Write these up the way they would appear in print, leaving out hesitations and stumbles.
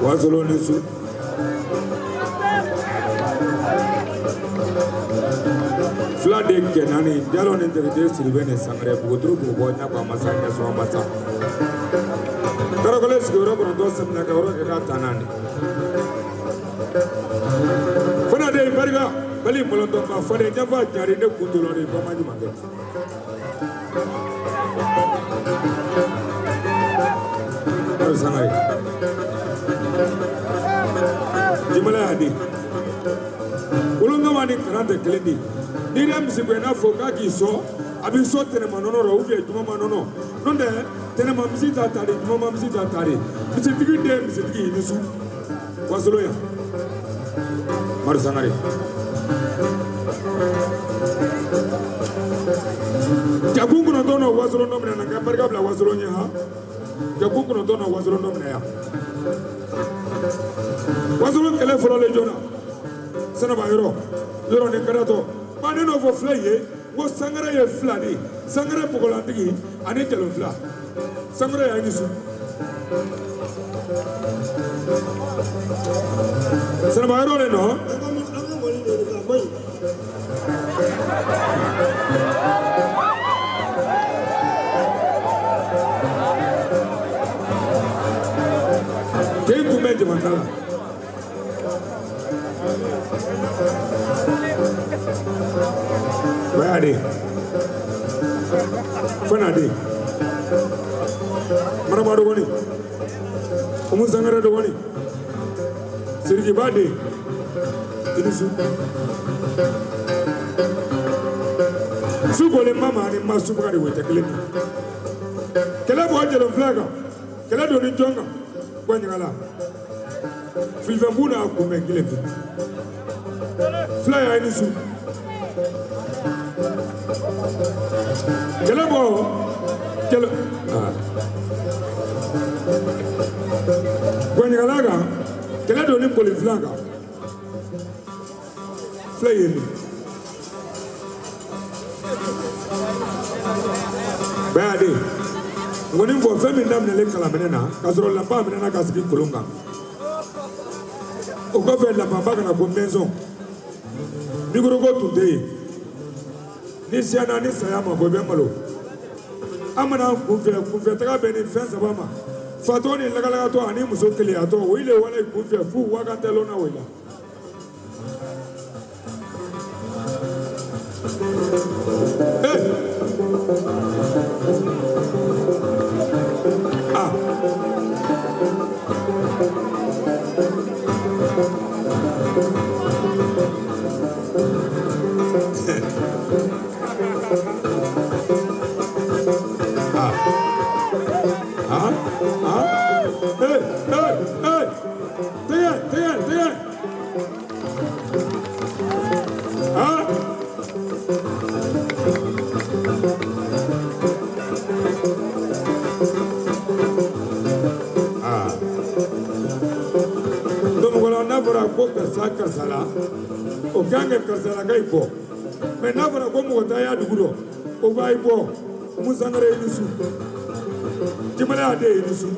Wazolonisu Flade Kenani, Jalon in the Sylvain Sangre, Budru, Napa Masaka, Swamasa. Taragoles, Europe, and Dosam Nagaro, Tanani. Funade Berga, Bali Molotov, Fade Java, Jarino Kutulori, Pomadi. Jimala adi. Ulunga wani karante keledi. Nira msikwena foka kiso. Abi so tene manono ro ubi juma manono. Nonde tene mamsita tari juma mamsita tari. Misitigi de misitigi nisu. Wasoloya. Marsangari. Jagungu no dono wasolo nomne na kaparga bla wasolo nya ha. Jagungu no dono wasolo nomne ya. Wasolo kele folo le jona. Sana ba yoro ne karato. Ba ne no fo flaye. Wo sangara ye flani sangara pokolandigi ani telo fla sangara ya nisu sana bayro le no ke kumeje mandala Where Fanadi Maramado Wani Umusangara Wani Sirji Badi Inisu Sugole Mama and Masukari with a clip. Kelabo Angelo Flaga, Kelado Ninjonga, Guanala Filvambuna Kumekilip Fly Inisu. Kelabo, Guanalaga, Kelado Nimpoli Flaga, Flying Badi. When you for family name Nele Calamena, Casro La Pamena Caspi Colunga. Ogover La Pabaga Gomezo. You go today. This yana ni sayama bobemalo amana kufetaka benefits abama fatoni lagala to ani musokeli ato wile wala kufe fu wakantelo na wila Karsala o gange karsala gaipo me navara ko mo ta ya duguro o vaipo musangare inisu jimala de inisu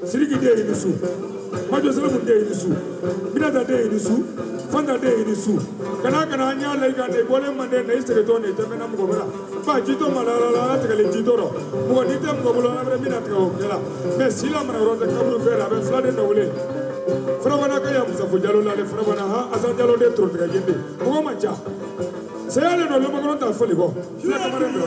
sirigi de inisu majo salamu de inisu binada de inisu fanda de inisu kana anya laiga de bole mande na isere to ne temena mo gobra ba jito malala la tekale jitoro mo ni tem go bolo na bre binata ko kala me sila mara ro de kabru fera be flade no wole Frabana kaya Musafu Jalo la le Frabana ha Asan Jalo de Trot Gajende. Ugo mancha. Sayale no lomo kono ta foli go. Sila kamare ndo.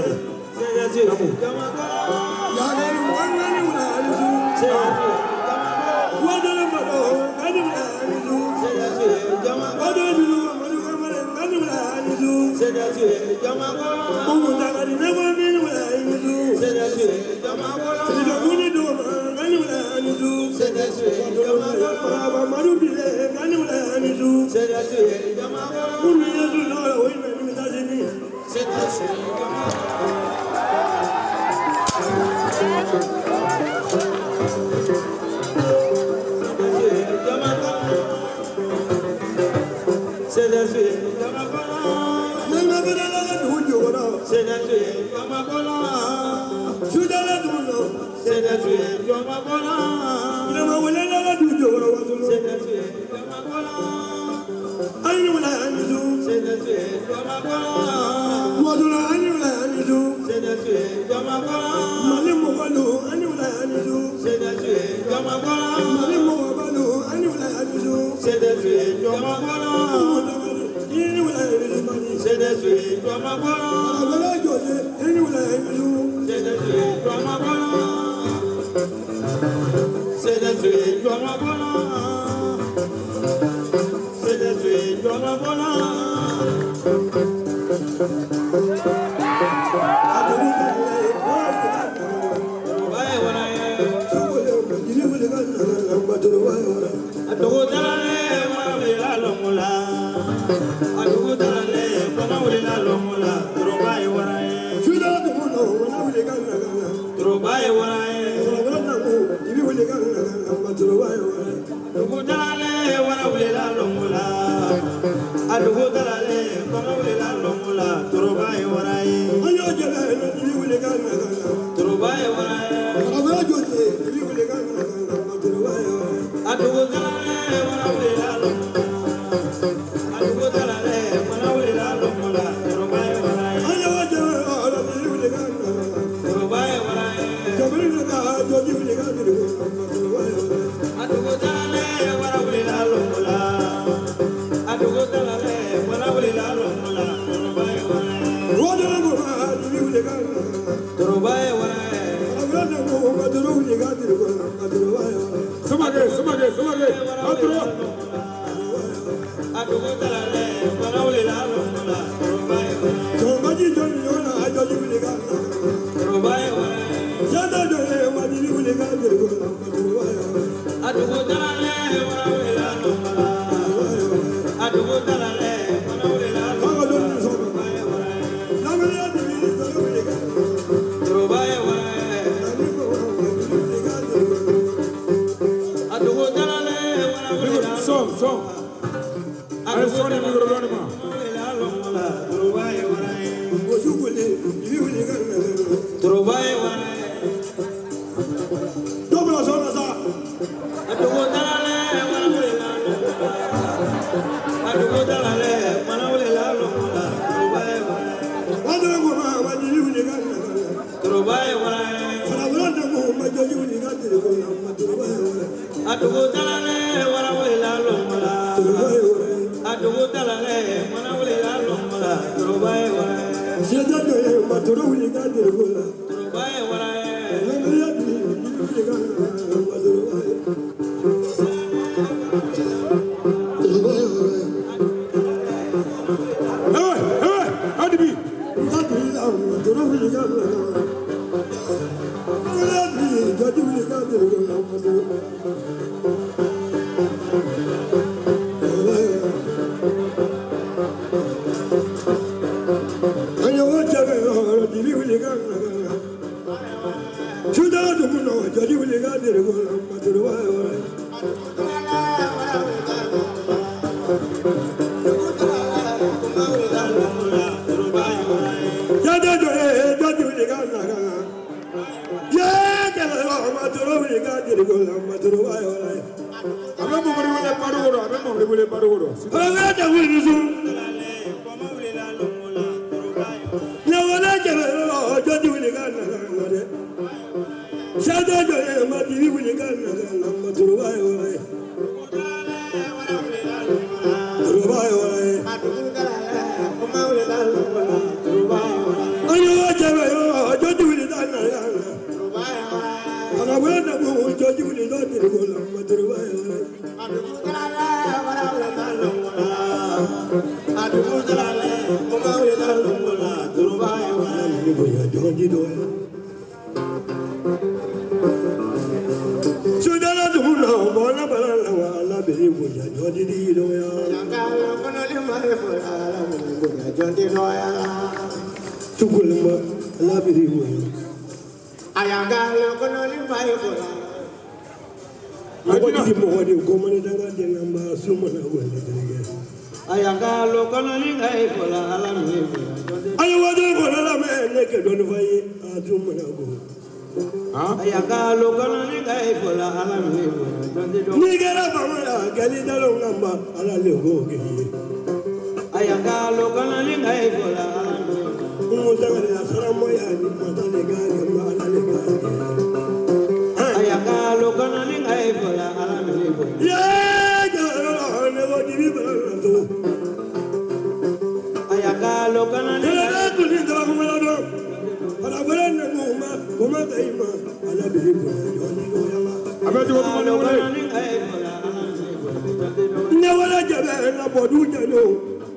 Never na bodu jalo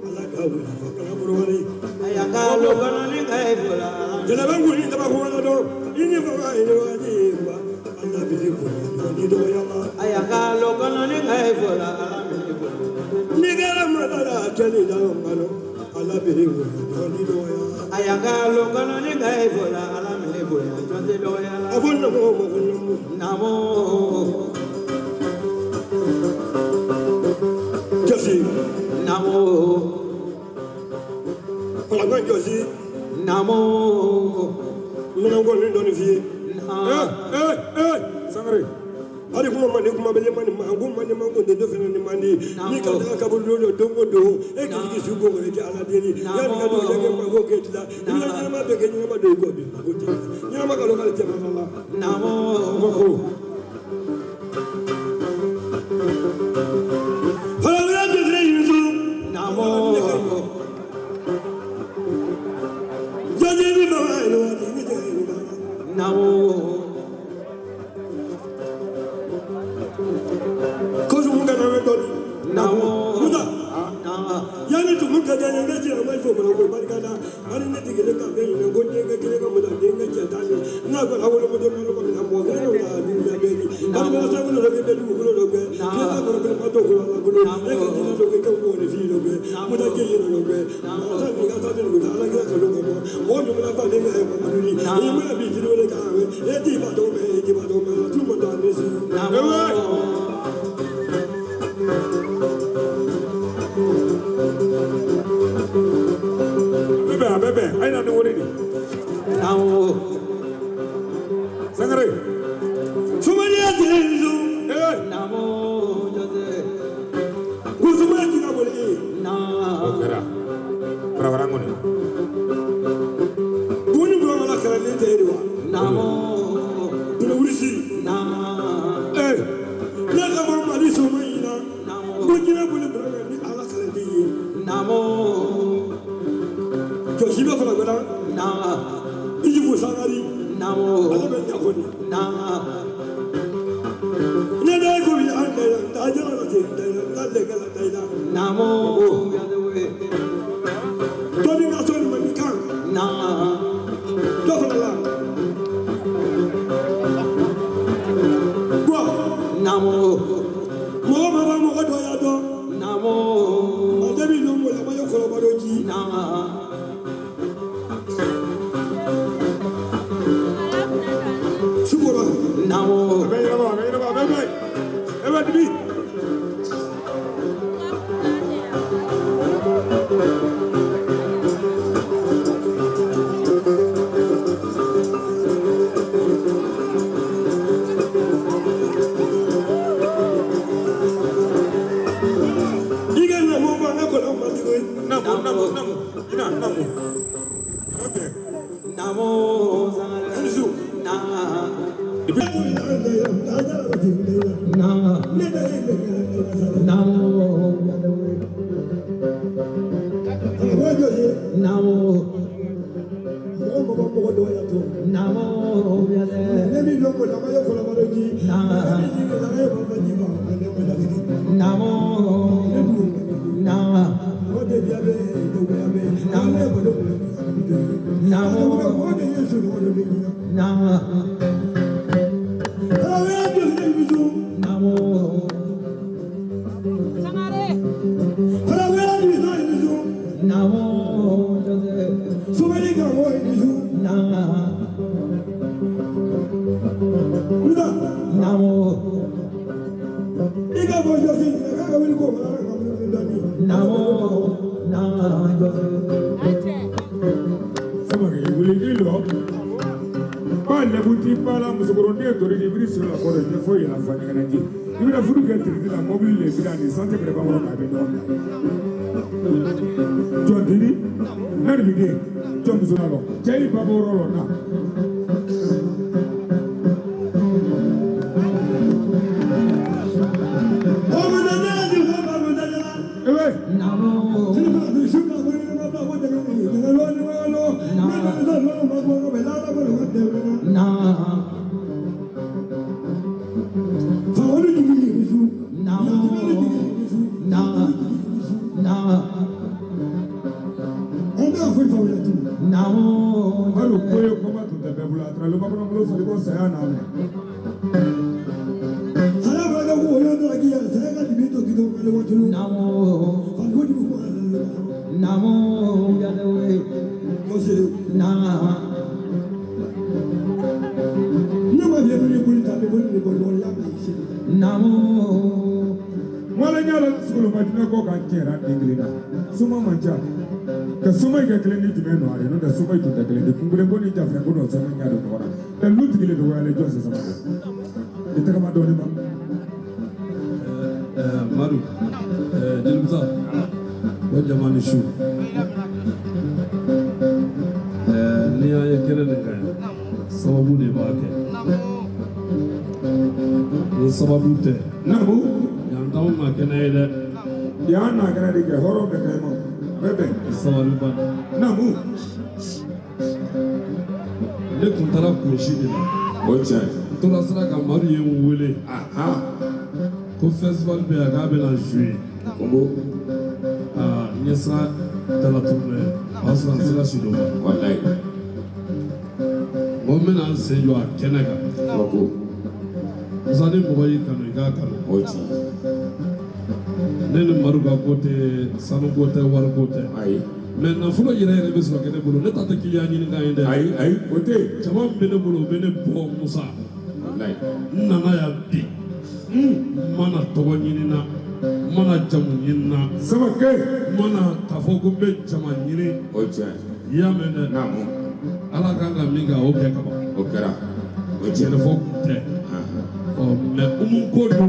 ala ka wala fakala burwari ayanga lokana ni kai bola jela bangu ni taba ko do ini fa ni waji ba ala bi ko ni do yalla ayanga lokana ni kai bola ni gara madara jeli da ngalo ala bi ko ni do yalla ayanga lokana ni kai bola ala me bola jonde do yalla afon no mo namo Josi namo ala Josi namo mina ngol ni do ni fi Sangare ari kuma mani kuma bele mani mangu mani mangu de fene ni mani ni ka da ka bulu do dongo do e ki ki su go ngere ki ala deni ya ni ka do ya ke ma go ke tla ni na ma be ke ni ma do go bi go ti ni ma ka lo ka ti ma la namo ko hala ya de re yuzu namo ya de ni ma yo ni de ni ma namo namo muda yani tu mun ka da ne ce mai fo mun ko barka da har ne dige da ka ne go je ga kire ga mu da dinga ce ta ne na ko awolo mu don ko na mo ga no da din da be ni har ne sa mun da ke da ku lo be ke da ko be ma to ko la ko ne ga ni do ke ka mo ne fi lo be mu da ke ni lo be ma ta ni ga ta ni da la ga ko lo ko mo ni mu da fa ne ga mo ni ni mu da bi ji lo le ka we e ti ba do me e ti ba do me tu mo da ni si Bebe, I don't know what it is. namo Sangare, sumani ya tezu namo jode ku sumani ka bo le na Okera, Pravarangoni. Buni bro mala kala ne te riwa namo dina wurisi na na ka mo mali so mai na namo ko jina buli bro ni ala kala di namo to hibe fara gora na iji bu sangari namo ala be ya ko ni na ne da ko ya ande da jara na te da le kala da ida namo jode we to ni na so ni mani kan na to fara la ko namo mo ma ba mo ko do ya do namo ande bi no mo la ma yo ko ba do ji na sukura namo Bebe. Eba dibi. diga na mo ba na ko la ma di ko Namu. Ina, namu. Okay. namo sangare Anzu. na Dibi. na namo jode we namo namo jode namo na namo namo jode na namo jode Samari, wuli ilo. Ba lebuti bala musokoro ne tori ni biri sura ko de fo yela fa ni kana ji. Ibi na furu ke tiri la mobile le bi na ni santé pre ba wona ka be no. John Dini, na ni bi John Musonalo. Jai ba bo ro na. Ewe, namo na namo na On a fait pour le tout. Maru koyo koma tu te bebula tra lo makono mulo fali ko saya na me. Sala braga wo yo do aquí, sala ka dibito kido le wo tunu. Fan ko dibu ko ala. Mose Nama dia beri berita ni boleh ya bisi. Mala nyala skulu matina ko kan kera dinglina. Suma manja. Ka suma ke kleni jumeno ale no da suma itu da kleni kungure ko ni jafra ko no sama nyalo ko ora. Da lut gile do wale jo se sama. Ita kama do ni ma. Maru Dilmusa wa jamani shu ni ya kere ne kan sababu ne ba ke ni sababu te Namu yan taw ma kana ida ya na kana de ke horo de ke mo. Bebe sababu ba namu ne kun tara ko shi ne ocha. to la sara ka maru ye wele Aha. ko festival be aga be na juillet Kombo nyesa tala tourne asra sira shi do wallahi. mo mena se yo a kenaga Wako zani mo yi kanu ga kanu ochi. ne ni maru ga kote sanu kote war kote Ai mais na fulo yere yere be so kene bolo ne tata kiliya nyini ga inde ai ote. jama bene bolo bene bo musa Wallahi. nana ya bi mana togo nyini na mana jamu nyini na Sama ke mana kafo ko be jama nyini ocha. ya mene Namu ala kanga minga o ke kaba okera. Ocha. jene fo te Aha. o me umu ko do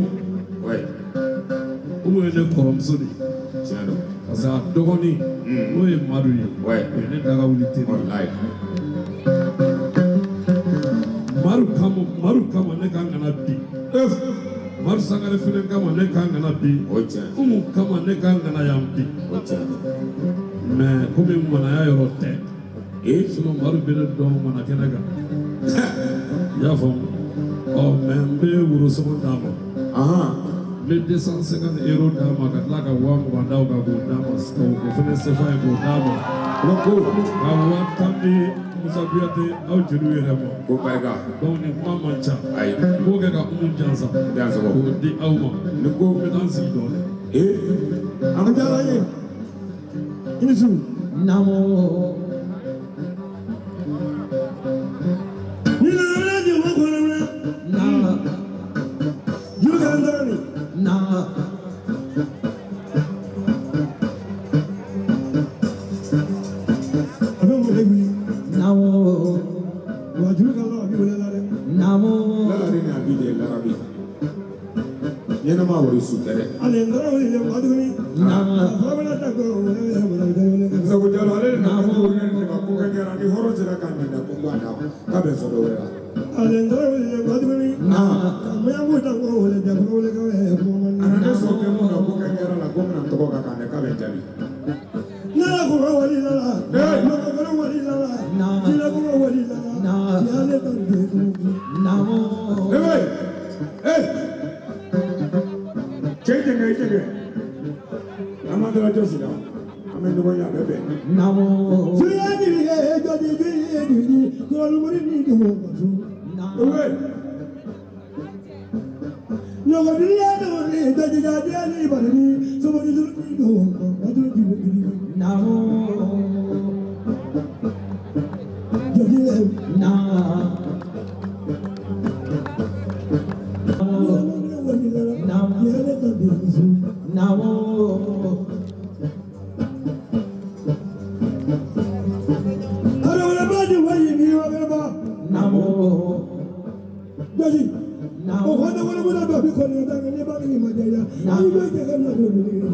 Ouais. umu ene koromso ni Tiano. parce que a dogoni no ye madu ye Ouais. ene daga wuli te Wallahi. maru kama ne kan kana bi maru sangare fene kama ne kan kana bi Ocha. umu kama ne kan kana yam bi Ocha. mais comme mana ya yoro te Sino maru bene do mana kenaga ya fam o membe wuro so dama aha. le 250 € dama ka la ka wa mo daw ka go dama ko fene se fa go dama Wako ka wa tambi musabiyate aw jelu yere mo ko barga. donc ni kuma man ca Ai ko kɛ ka umu jansa Jansa ko. k'o di aw ma ni ko n bɛ taa n sigi dɔɔnin Ang dala ye. Inisu. Ni na na je mo ko na. Yu ga ndani. Abe mo le bi. Wa ju ga la bi wala la re. la ni abide la rabi. Yena ma wori su tere. Ale ndara wali le ma du ni. Ba ba la ta ko wala wala wala. Sabu jalo ale na ko wori ni ma ko ga ni horo jira kan ni na ko ba na. Ka be so do wala. Ale ndara wali le ma du ni. Ma ya mo ta ko wala ja ko wala ka mo man. Ana ne so ke mo na ko ga ni na ko na to ko ka kan ka be jabi. Na ko wali la la. Na ko wali la la. Ni ko wali la la. Ya le ta de ko. Hey hey. Change ngai change. Amandra Josina. Amendo ko ya bebe. Suya ni ye jo di ni ko lu mari ni ko ko. Hey. No ko ni ya do ni da ji ja di ni ba ni so mo ni ni ko ko du ni ni. Jadi le. Ara wala ba di wa yi ni wa ba. Jadi. O ko na wala wala ba bi ko ni da ni ba ni ma ja ya. Ni ba ja ga na do ni ni. Do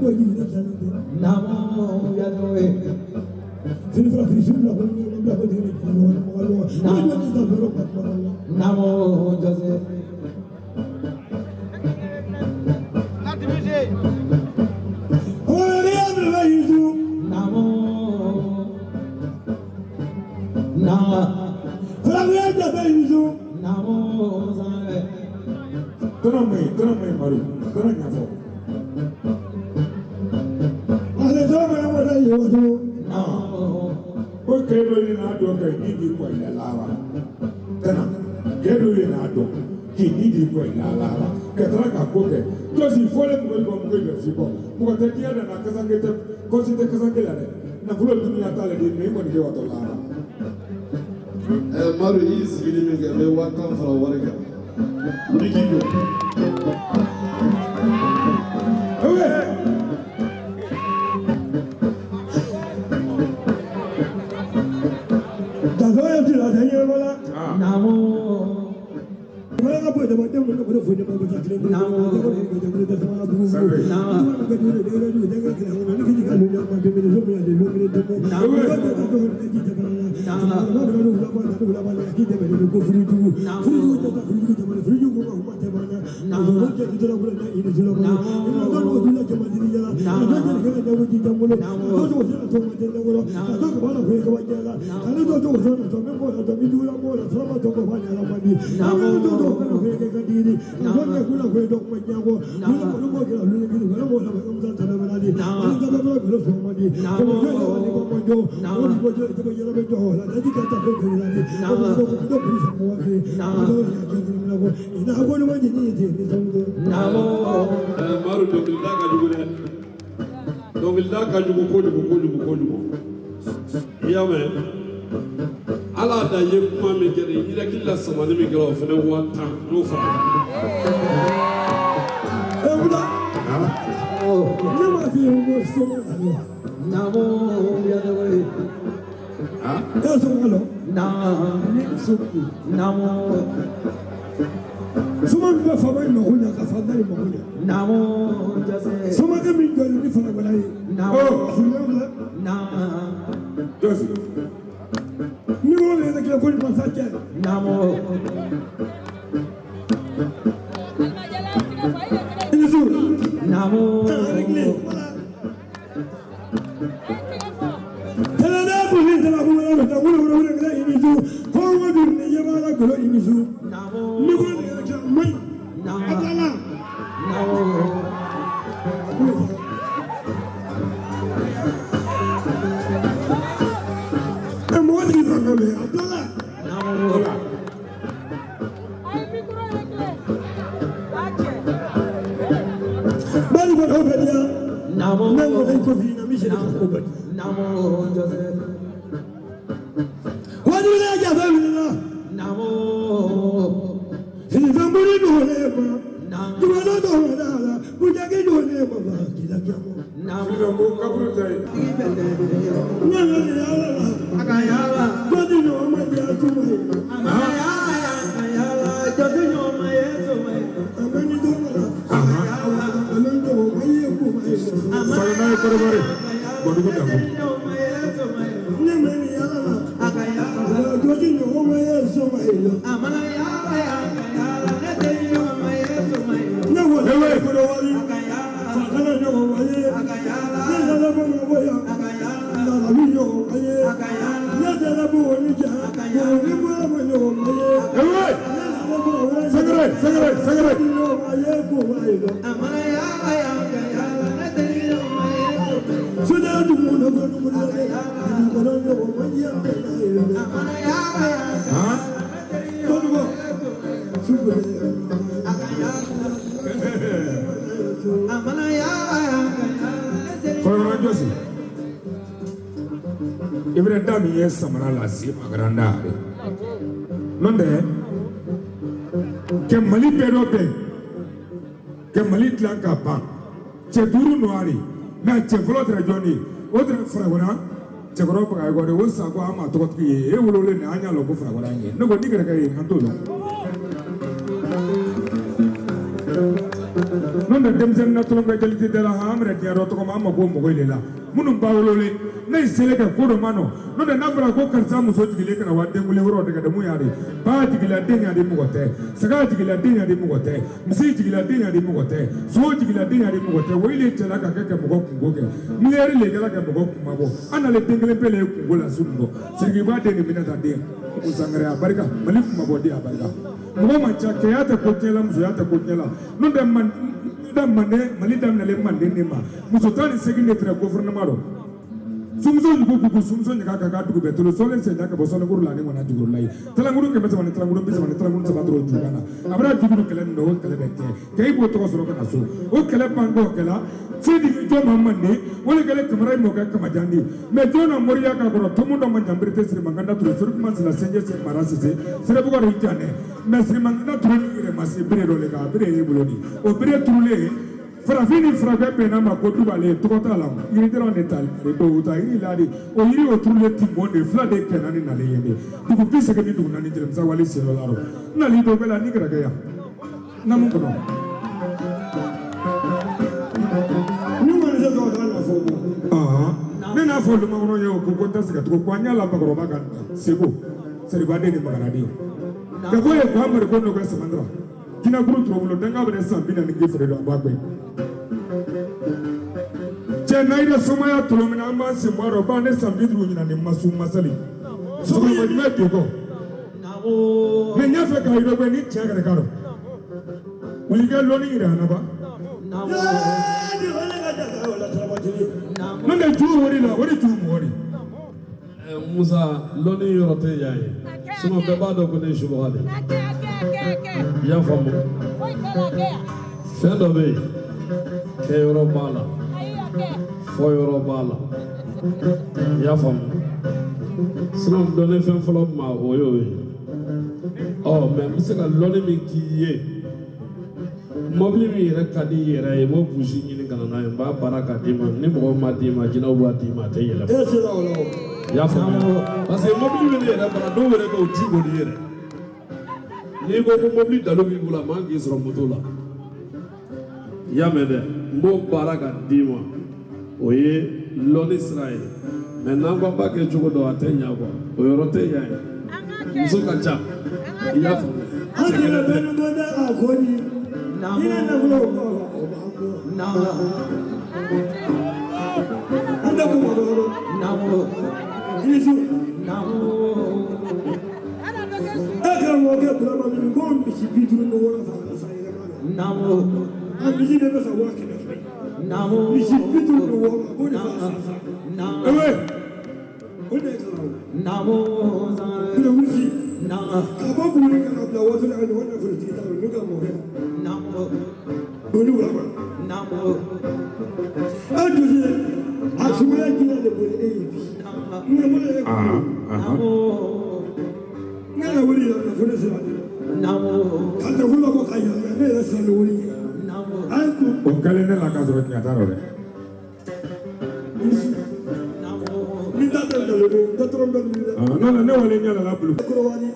do ji na sa ni. Sini fra Krishna la ko ni ba ko ni Joseph. Tono mai maru. Tono nya fo. O kedo ni na do ka ni di ko ina lawa. Tena kedo ni na do ki ni di ko ina lawa. Ke tra ka ko ke. To si fole mo ko ke si ko. Mo te dia na kasa ke te ko si te kasa ke la de. Na fulo dunia ta le di me mo ni wa to lawa. Maru is gidi mi ga me wa kan fara warga. Ni ki do. Ala da ye kuma min kɛ i hakili la samani min kɛra o fana 1000 n'o fara. Ne ma fi ye ko soma alo. Namo yadawai. Ya soma alo. Namo suki. Namo. Soma mi ba fa ba ma hunya ka fa dai ma hunya. Namo jase. Soma ka min do ni fa ba dai. Namo. Namo. Jose. Ni mo le da ke ko ni pasa ke. Namo. Inisu. Namo. Tela da bu ni tela bu ni da bu ni da inisu. Ko wa du ni ya ba la ko inisu. Namo. Ni mo le da ke mai. Namo. Namo. Ibra dami ye samara la si magranda are. Nonde ke Mali perope ke Mali tlanka pa che duru noari na che volotre joni otre fragora che goro pa gore wo sa ko ama to ki e wolole ne anya lo ko fragora nye no go digere kai antolo nonde demsen na tolo ngai jaliti dela hamre ti aro to ko mamma ko mo goilela munum ba wolole nay seleka kodo mano nonde nabra ko kansa muso tigile kana wadde mule woro daga da mu yare ba tigila denya de mu gote saga tigila denya de mu gote misi tigila denya de mu gote so tigila denya de mu gote woile tela ka keke mu go kungoke mleri le gala ka mu go kumabo ana le tengele pele kungola sungo sigi ba de ni minata de usangare abarika maliku mabodi abarika mu ma cha ke yata ko kela muso yata ko kela nonde man da mali daminɛlen manden de ma muso 18 de tun gouvernement rɔ sumuso yugu sumuso ɲaga ka dugu bɛɛ tolo sɔlen sen ka bɔ sɔlenkuru la ani ŋana juguru la ye talankuru 300 talankuru 30 talankuru 3 dɔrɔn juga na a bɛna juguru kɛlɛ min na o kɛlɛ bɛ kɛ k'i b'o tɔgɔ sɔrɔ ka na so o kɛlɛ bankɔ kɛla sidi jɔn ma manden o de kɛlɛ kamara in mɔkɛ kamajandi mais jɔn na moriya ka kɔrɔ tomu dɔ ma janbiri tɛ sirimanganda ture surukuma sila senje se mara sise serebuga de janɛ mais sirimanganda ture ni yɛrɛ ma se bere dɔ le kan bere ye bolo di o bere turulen farafin ni furakɛ bɛnna ma ko dubale tɔgɔ t'a la yiri dɔrɔn de tali dɔw ta yiri la de o yiri o turulen ti mɔn de fila de kɛnɛ ni nalen ye de dugu bi segin ni dugu naani jɛlɛmisa wale selo la rɔ nali dɔ bɛ la ni kɛrɛkɛ yan namu kɔnɔ ni kɔni se dɔw kan na fɔ ne n'a fɔ lumakɔnɔ ye o ko n tɛ se ka tugu ko an y'a la bakɔrɔba ka seko seribaden ni maganaden ka ko ye ko amadu ko n'o kɛ samandara jinɛkuru turabolo danga bɛ san 40 ke feere dɔn a b'a gbɛ cɛ n'ayi de somaya tolo min an b'an sen bɔ a rɔ b'an ne san 50 ɲina ni masu masali sɔgɔma jumɛn to kɔ mɛ n y'a fɛ k'a yirɛ bɛ ni tiɲɛ kɛrɛ k'a rɔ wuli kɛ lɔni yɛrɛ anaba n'o tɛ juru wari la o de juru mɔgɔ de Musa lɔni yɔrɔ tɛ yan ye sinon bɛɛ b'a dɔn ko ne ye subaga de i y'a faamu fɛn dɔ bɛ yen kɛyɔrɔ b'a la fɔyɔrɔ b'a la i y'a faamu sinon lɔni fɛn fɔlɔ ma o y'o ye mais n bɛ se ka lɔni min k'i ye mobili min yɛrɛ ka di i yɛrɛ ye n b'o burusi ɲini ka na n'a ye n b'a baara k'a d'i ma ni mɔgɔ ma d'i ma jinɛw b'a d'i ma a tɛ yɛlɛma i y'a faamu parce que mobili min yɛrɛ bara dɔw yɛrɛ bɛ o ti boli yɛrɛ n'i ko ko mobili dalo b'i bolo a man k'i sɔrɔ moto la i y'a mɛn dɛ n b'o baara ka d'i ma o ye lɔnni sira ye mais n'an ko an b'a kɛ cogo dɔ a tɛ ɲa kuwa o yɔrɔ tɛ yan ye muso ka ca i y'a faamu hakili bɛ ni dɔ bɛ a ko ni i na nafolo o b'a an tɛ kuma dɔrɔn Isu Aka woke brama min go misi biduru no wona fa sa ina mana namo amiji ne be sa wake na namo misi biduru no wona go ni fa sa namo ewe o de kala namo za ne wusi na aba bu ni kana bla wato na ni wona furu ti ta no ga mo he namo bolu wa ba namo adu je asumaya gina de bole e bi ngana wuri ya na fune sira namo kanta fula ko kaya ne ya sa no wuri namo anku o kale ne la ka so ti ataro de namo ni da de da trombe ni no ne wale nyala la bulu ko wani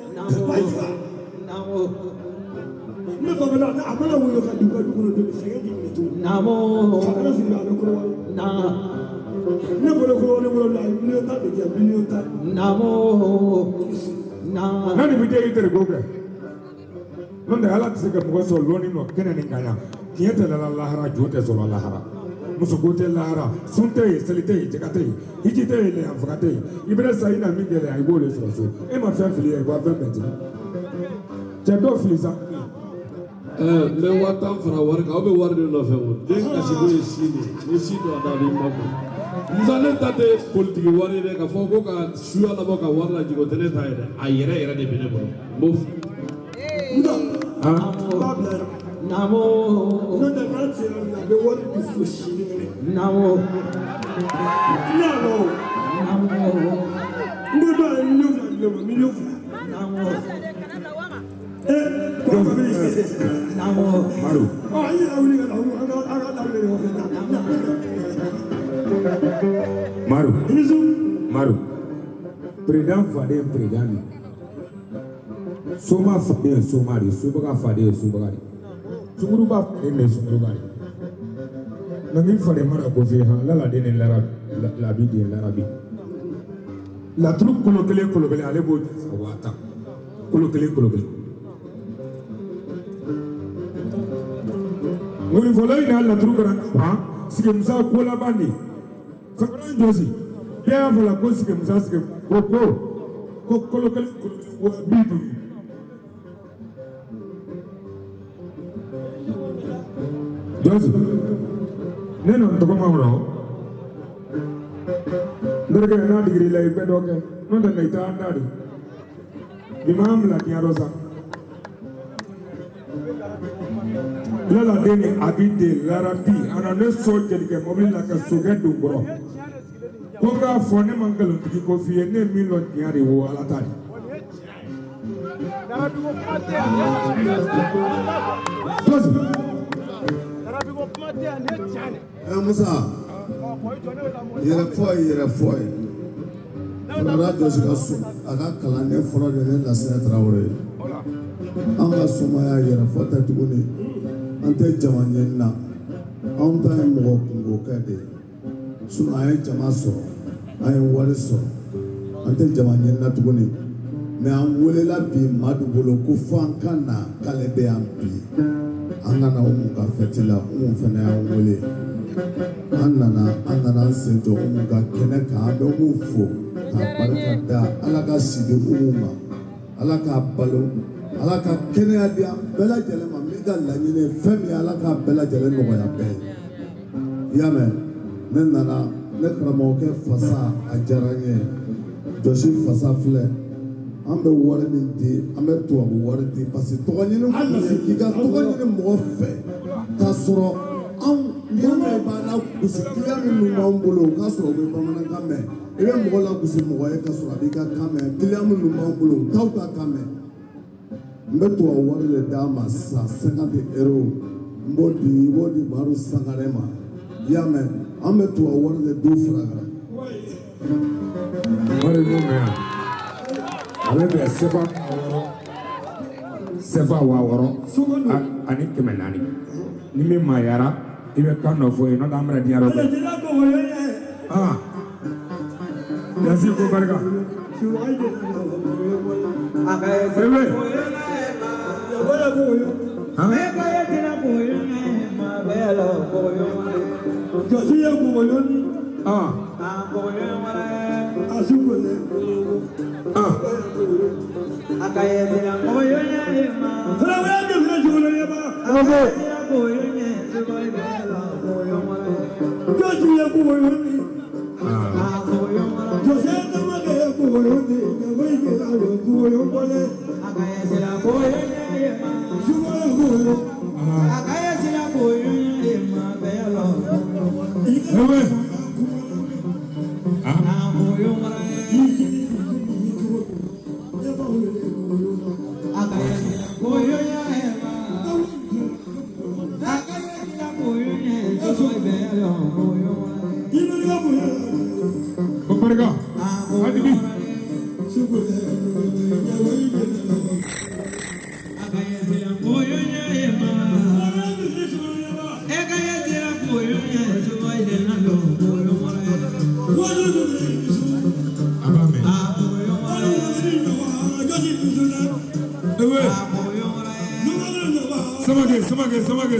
namo ne fa bala na abala wo ka du ko do sege di ni tu namo fa sira ko wani na ne bolo ko ne bolo la million ta de ya million ta namo na nani bi de itere gobe non de ala tse ka mo so loni no kene ni kaya tiete la lahara jote so la lahara muso gote lahara sunte selite jegate hijite le afgate ibere saina mi gele ay bole so e ma fa fili e ba 20 je do filisa le watan fara wari ka o bɛ wari de nɔfɛ o den kasi ko ye si de ni si dɔ da bɛ ma bɔ musa ne ta tɛ politiki wari dɛ ka fɔ ko ka suya labɔ ka wari lajigin o tɛ ne ta ye dɛ a yɛrɛ yɛrɛ de bɛ ne bolo n b'o fɔ. namo no da nati na be wari di fu si namo namo ndo do million namo Maru. Maru. Maru. Président Fadé, président. Soma Fadé, Somari, Subaga Fadé, Subagari. Sumuruba Fadé, Sumurugari. Nangi Fadé Mara Kofi, la dene la bidi, l'arabi. La troupe colocale, allez, vous, Sawata. Colocale. Ngoni folo ina la truka ha sike musa ko la bandi fakran josi bia fala ko sike musa sike ko kolokal ko bidu Jose, neno toko mawro. Ndorga na degree la ipe doke, no da naita andari. Imam la tiarosa. Lala deni abide larabi, anane soje ke mobile la ka soge dumbro. Konga fone mangalo tiki kofi ne milon tiari wo alatari. Musa, yɛrɛ fɔ ye. Fɔlɔla Jɔsi ka so a ka kalanden fɔlɔ de ne Lasina Tarawele. An ka somaya yɛrɛ fɔ tɛ tuguni. An tɛ jama ɲɛni na. Anw ta ye mɔgɔ kungokɛ de ye. Sinon an ye jama sɔrɔ, an ye wari sɔrɔ. An tɛ jama ɲɛni na tuguni. Mais an welela bi Madu bolo ko fɔ an ka na k'ale bɛ yan bi. An ka na Umu ka fête la, Umu fana y'an wele. An nana an sen jɔ Umu ka kɛnɛ kan, an bɛ Umu fo k'a barika da Ala ka si di Umu ma, Ala k'a balo, Ala ka kɛnɛya di an bɛɛ lajɛlen ma. Min ka laɲini ye fɛn min ye Ala k'a bɛɛ lajɛlen nɔgɔya bɛɛ ye. I y'a mɛn? Ne nana ne karamɔgɔkɛ fasa a diyara n ye. Jɔsi fasa filɛ. An bɛ wari min di, an bɛ tubabu wari di parce que tɔgɔ ɲini kun ye k'i ka tɔgɔ ɲini mɔgɔ fɛ k'a sɔrɔ anw ɲɛmɔgɔ b'a la gosi client minnu b'anw bolo k'a sɔrɔ u bɛ bamanankan mɛn. I bɛ mɔgɔ la gosi mɔgɔ ye k'a sɔrɔ a b'i ka kan mɛn client minnu b'anw bolo u t'aw ka kan mɛn. N bɛ tubabu wari de d'a ma sisan 50 €. N b'o di Maru Sangare ma. I y'a mɛn? An bɛ tubabu wari de d'u fara kan. Wari mun mɛ yan. Ale bɛ sefa 6000 ani 400. Ni min maayara i bɛ kan dɔ fɔ ye n'o tɛ an bɛna diɲɛ dɔ kɛ. Yasi ko barika.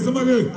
Samage.